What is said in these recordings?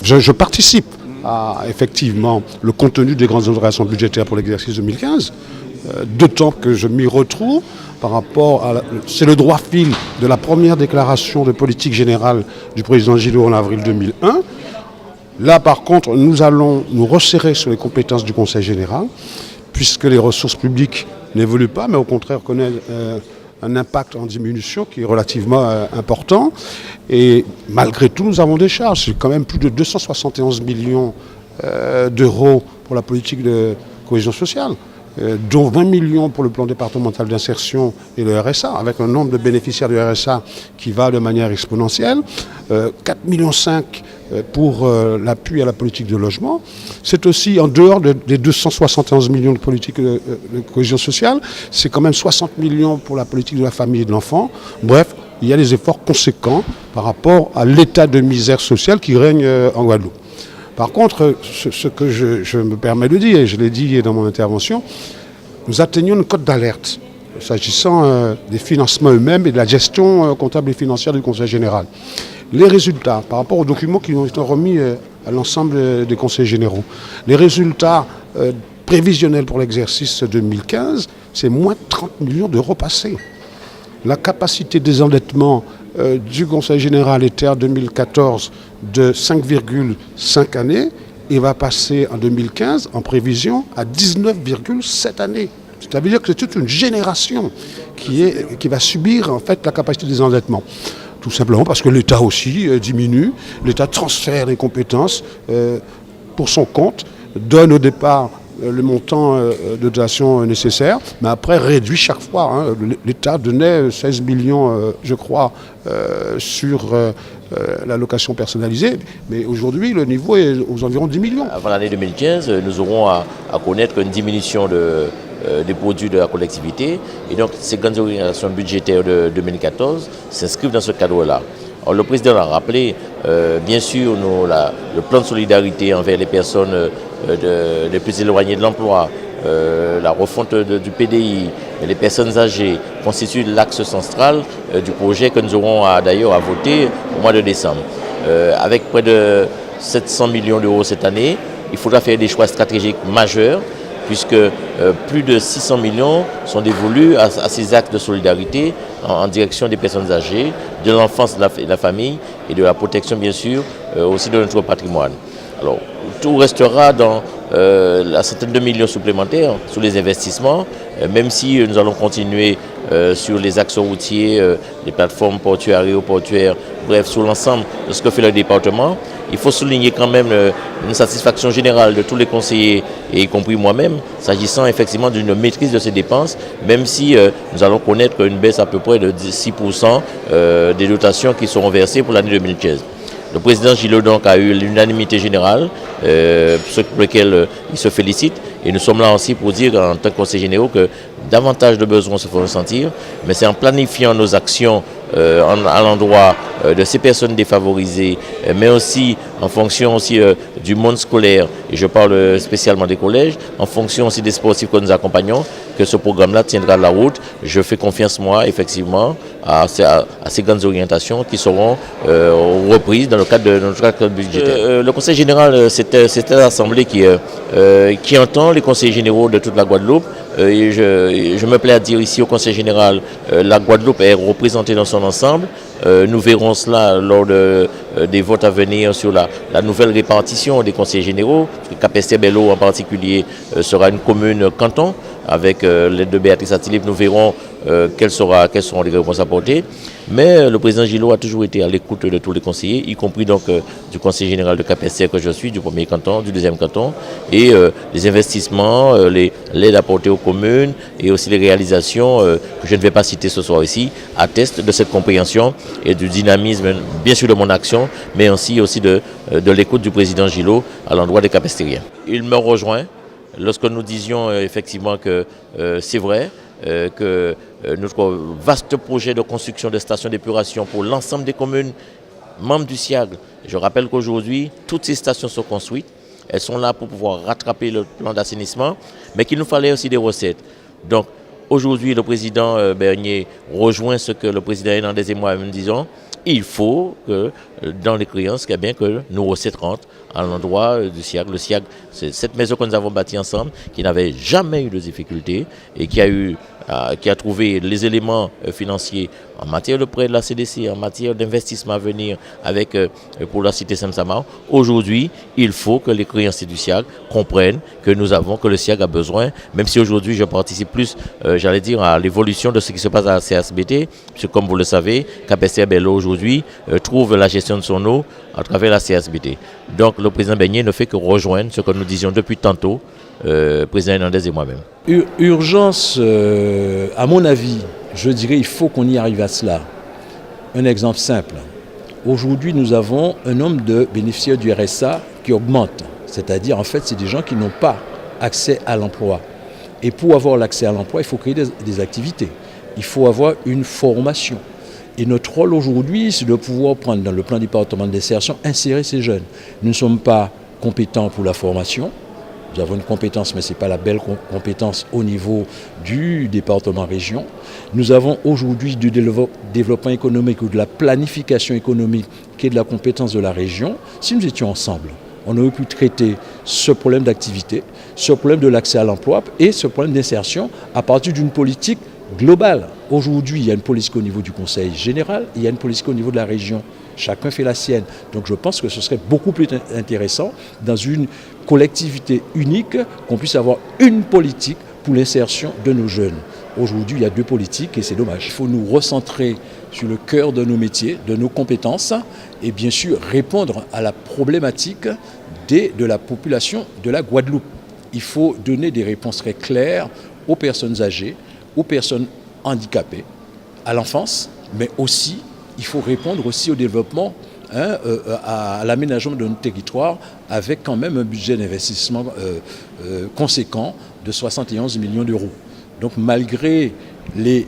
je participe à effectivement le contenu des grandes opérations budgétaires pour l'exercice 2015, d'autant que je m'y retrouve par rapport à... C'est le droit fil de la première déclaration de politique générale du président Gillot en avril 2001. Là, par contre, nous allons nous resserrer sur les compétences du Conseil général, puisque les ressources publiques n'évoluent pas, mais au contraire connaissent un impact en diminution qui est relativement important. Et malgré tout, nous avons des charges. C'est quand même plus de 271 millions d'euros pour la politique de cohésion sociale, dont 20 millions pour le plan départemental d'insertion et le RSA, avec un nombre de bénéficiaires du RSA qui va de manière exponentielle, 4,5 millions pour l'appui à la politique de logement. C'est aussi, en dehors des 271 millions de politique de cohésion sociale, c'est quand même 60 millions pour la politique de la famille et de l'enfant. Bref, il y a des efforts conséquents par rapport à l'état de misère sociale qui règne en Guadeloupe. Par contre, ce que je me permets de dire, et je l'ai dit dans mon intervention, nous atteignons une cote d'alerte s'agissant des financements eux-mêmes et de la gestion comptable et financière du Conseil général. Les résultats, par rapport aux documents qui ont été remis à l'ensemble des conseils généraux, les résultats prévisionnels pour l'exercice 2015, c'est moins 30 millions d'euros passés. La capacité de désendettement du Conseil général était en 2014 de 5,5 années et va passer en 2015 en prévision à 19,7 années. C'est-à-dire que c'est toute une génération qui va subir en fait la capacité de désendettement. Tout simplement parce que l'État aussi diminue, l'État transfère les compétences pour son compte, donne au départ le montant de dotation nécessaire, mais après réduit chaque fois. Hein. L'État donnait 16 millions, je crois, sur l'allocation personnalisée, mais aujourd'hui le niveau est aux environs 10 millions. Avant l'année 2015, nous aurons à connaître une diminution des produits de la collectivité, et donc ces grandes orientations budgétaires de 2014 s'inscrivent dans ce cadre-là. Alors, le président l'a rappelé, bien sûr, le plan de solidarité envers les personnes les plus éloignées de l'emploi, la refonte du PDI, et les personnes âgées constituent l'axe central du projet que nous aurons d'ailleurs à voter au mois de décembre. Avec près de 700 millions d'euros cette année, il faudra faire des choix stratégiques majeurs, puisque plus de 600 millions sont dévolus à ces actes de solidarité en direction des personnes âgées, de l'enfance et de la famille et de la protection bien sûr aussi de notre patrimoine. Alors tout restera dans la centaine de millions supplémentaires sur les investissements, même si nous allons continuer sur les axes routiers, les plateformes portuaires, aéroportuaires, bref, sur l'ensemble de ce que fait le département. Il faut souligner quand même une satisfaction générale de tous les conseillers, et y compris moi-même, s'agissant effectivement d'une maîtrise de ces dépenses, même si nous allons connaître une baisse à peu près de 6% des dotations qui seront versées pour l'année 2015. Le président Gillot donc a eu l'unanimité générale, ce pour lequel il se félicite. Et nous sommes là aussi pour dire en tant que conseillers généraux que davantage de besoins se font ressentir, mais c'est en planifiant nos actions à l'endroit de ces personnes défavorisées, mais aussi en fonction aussi du monde scolaire, et je parle spécialement des collèges, en fonction aussi des sportifs que nous accompagnons, que ce programme-là tiendra la route. Je fais confiance, moi, effectivement, à ces grandes orientations qui seront reprises dans le cadre de notre cadre budgétaire. Le Conseil général, c'est l'Assemblée qui entend les conseillers généraux de toute la Guadeloupe. Et je me plais à dire ici au Conseil général, la Guadeloupe est représentée dans son ensemble. Nous verrons cela lors des votes à venir sur la nouvelle répartition des conseillers généraux. Capester-Bello en particulier sera une commune canton. Avec l'aide de Béatrice Atilip, nous verrons quelles seront les réponses apportées. Mais le président Gillot a toujours été à l'écoute de tous les conseillers, y compris donc du conseil général de Cap-Esther que je suis, du premier canton, du deuxième canton, et les investissements, l'aide apportée aux communes et aussi les réalisations que je ne vais pas citer ce soir ici, attestent de cette compréhension et du dynamisme, bien sûr de mon action, mais aussi de l'écoute du président Gillot à l'endroit des Cap-Estériens. Il me rejoint lorsque nous disions effectivement que c'est vrai, que notre vaste projet de construction de stations d'épuration pour l'ensemble des communes membres du SIAG, je rappelle qu'aujourd'hui, toutes ces stations sont construites, elles sont là pour pouvoir rattraper le plan d'assainissement, mais qu'il nous fallait aussi des recettes. Donc aujourd'hui, le président Bernier rejoint ce que le président Hernandez et moi-même disons, il faut que dans les créances, bien que nos recettes rentrent à l'endroit du SIAG. Le SIAG, c'est cette maison que nous avons bâtie ensemble, qui n'avait jamais eu de difficultés et qui a trouvé les éléments financiers en matière de prêt de la CDC, en matière d'investissement à venir avec, pour la cité Saint-Samar. Aujourd'hui, il faut que les créanciers du SIAG comprennent que le SIAG a besoin, même si aujourd'hui je participe plus, à l'évolution de ce qui se passe à la CSBT, puisque comme vous le savez, KPCR Bello aujourd'hui trouve la gestion de son eau à travers la CSBT. Donc le président Beignet ne fait que rejoindre ce que nous disions depuis tantôt, président Hernandez et moi-même. Urgence, à mon avis, je dirais il faut qu'on y arrive à cela. Un exemple simple. Aujourd'hui, nous avons un nombre de bénéficiaires du RSA qui augmente. C'est-à-dire, en fait, c'est des gens qui n'ont pas accès à l'emploi. Et pour avoir l'accès à l'emploi, il faut créer des activités. Il faut avoir une formation. Et notre rôle aujourd'hui, c'est de pouvoir prendre dans le plan départemental d'insertion, insérer ces jeunes. Nous ne sommes pas compétents pour la formation. Nous avons une compétence, mais ce n'est pas la belle compétence au niveau du département région. Nous avons aujourd'hui du développement économique ou de la planification économique qui est de la compétence de la région. Si nous étions ensemble, on aurait pu traiter ce problème d'activité, ce problème de l'accès à l'emploi et ce problème d'insertion à partir d'une politique globale. Aujourd'hui, il y a une politique au niveau du Conseil général, il y a une politique au niveau de la région. Chacun fait la sienne. Donc je pense que ce serait beaucoup plus intéressant dans une collectivité unique qu'on puisse avoir une politique pour l'insertion de nos jeunes. Aujourd'hui, il y a deux politiques et c'est dommage. Il faut nous recentrer sur le cœur de nos métiers, de nos compétences et bien sûr répondre à la problématique de la population de la Guadeloupe. Il faut donner des réponses très claires aux personnes âgées, aux personnes handicapées, à l'enfance, mais aussi il faut répondre aussi au développement, à l'aménagement de notre territoire avec quand même un budget d'investissement conséquent de 71 millions d'euros. Donc malgré les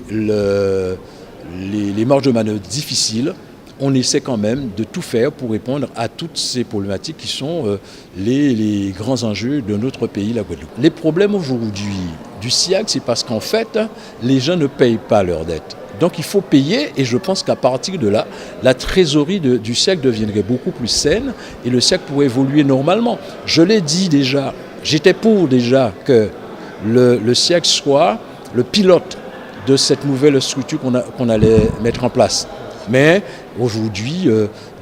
marges de manœuvre difficiles, on essaie quand même de tout faire pour répondre à toutes ces problématiques qui sont les grands enjeux de notre pays, la Guadeloupe. Les problèmes aujourd'hui du SIAG, c'est parce qu'en fait, les gens ne payent pas leurs dettes. Donc il faut payer et je pense qu'à partir de là, la trésorerie du SIAG deviendrait beaucoup plus saine et le SIAG pourrait évoluer normalement. Je l'ai dit déjà, j'étais pour déjà que le SIAG soit le pilote de cette nouvelle structure qu'on allait mettre en place. Mais aujourd'hui,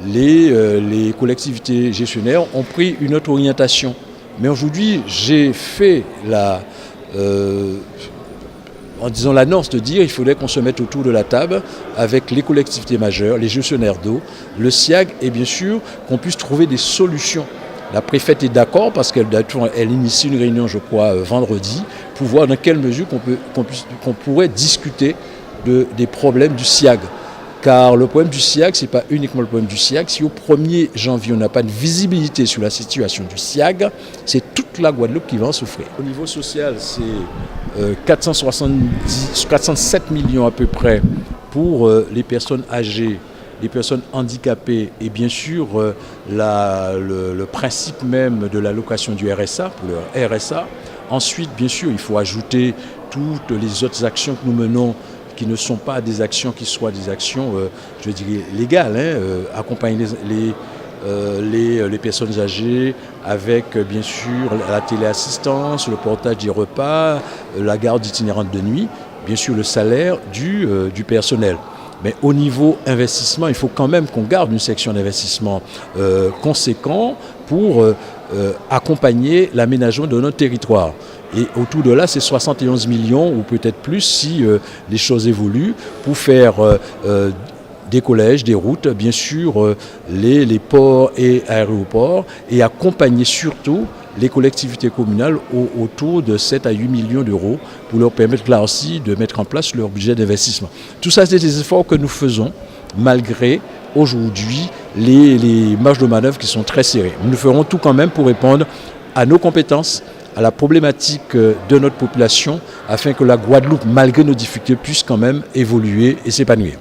les collectivités gestionnaires ont pris une autre orientation. Mais aujourd'hui, j'ai fait en disant l'annonce de dire qu'il faudrait qu'on se mette autour de la table avec les collectivités majeures, les gestionnaires d'eau, le SIAG et bien sûr qu'on puisse trouver des solutions. La préfète est d'accord parce qu'elle initie une réunion, je crois, vendredi, pour voir dans quelle mesure qu'on pourrait discuter des problèmes du SIAG. Car le problème du SIAG, ce n'est pas uniquement le problème du SIAG. Si au 1er janvier, on n'a pas de visibilité sur la situation du SIAG, c'est toute la Guadeloupe qui va en souffrir. Au niveau social, c'est 407 millions à peu près pour les personnes âgées, les personnes handicapées et bien sûr le principe même de l'allocation du RSA, pour le RSA. Ensuite, bien sûr, il faut ajouter toutes les autres actions que nous menons qui ne sont pas des actions qui soient des actions, je dirais, légales, accompagner les personnes âgées avec, bien sûr, la téléassistance, le portage des repas, la garde itinérante de nuit, bien sûr, le salaire du personnel. Mais au niveau investissement, il faut quand même qu'on garde une section d'investissement conséquent pour accompagner l'aménagement de notre territoire. Et autour de là, c'est 71 millions ou peut-être plus si les choses évoluent pour faire des collèges, des routes, bien sûr les ports et aéroports et accompagner surtout les collectivités communales autour de 7 à 8 millions d'euros pour leur permettre là aussi de mettre en place leur budget d'investissement. Tout ça, c'est des efforts que nous faisons malgré aujourd'hui les marges de manœuvre qui sont très serrées. Nous ferons tout quand même pour répondre à nos compétences, à la problématique de notre population, afin que la Guadeloupe, malgré nos difficultés, puisse quand même évoluer et s'épanouir.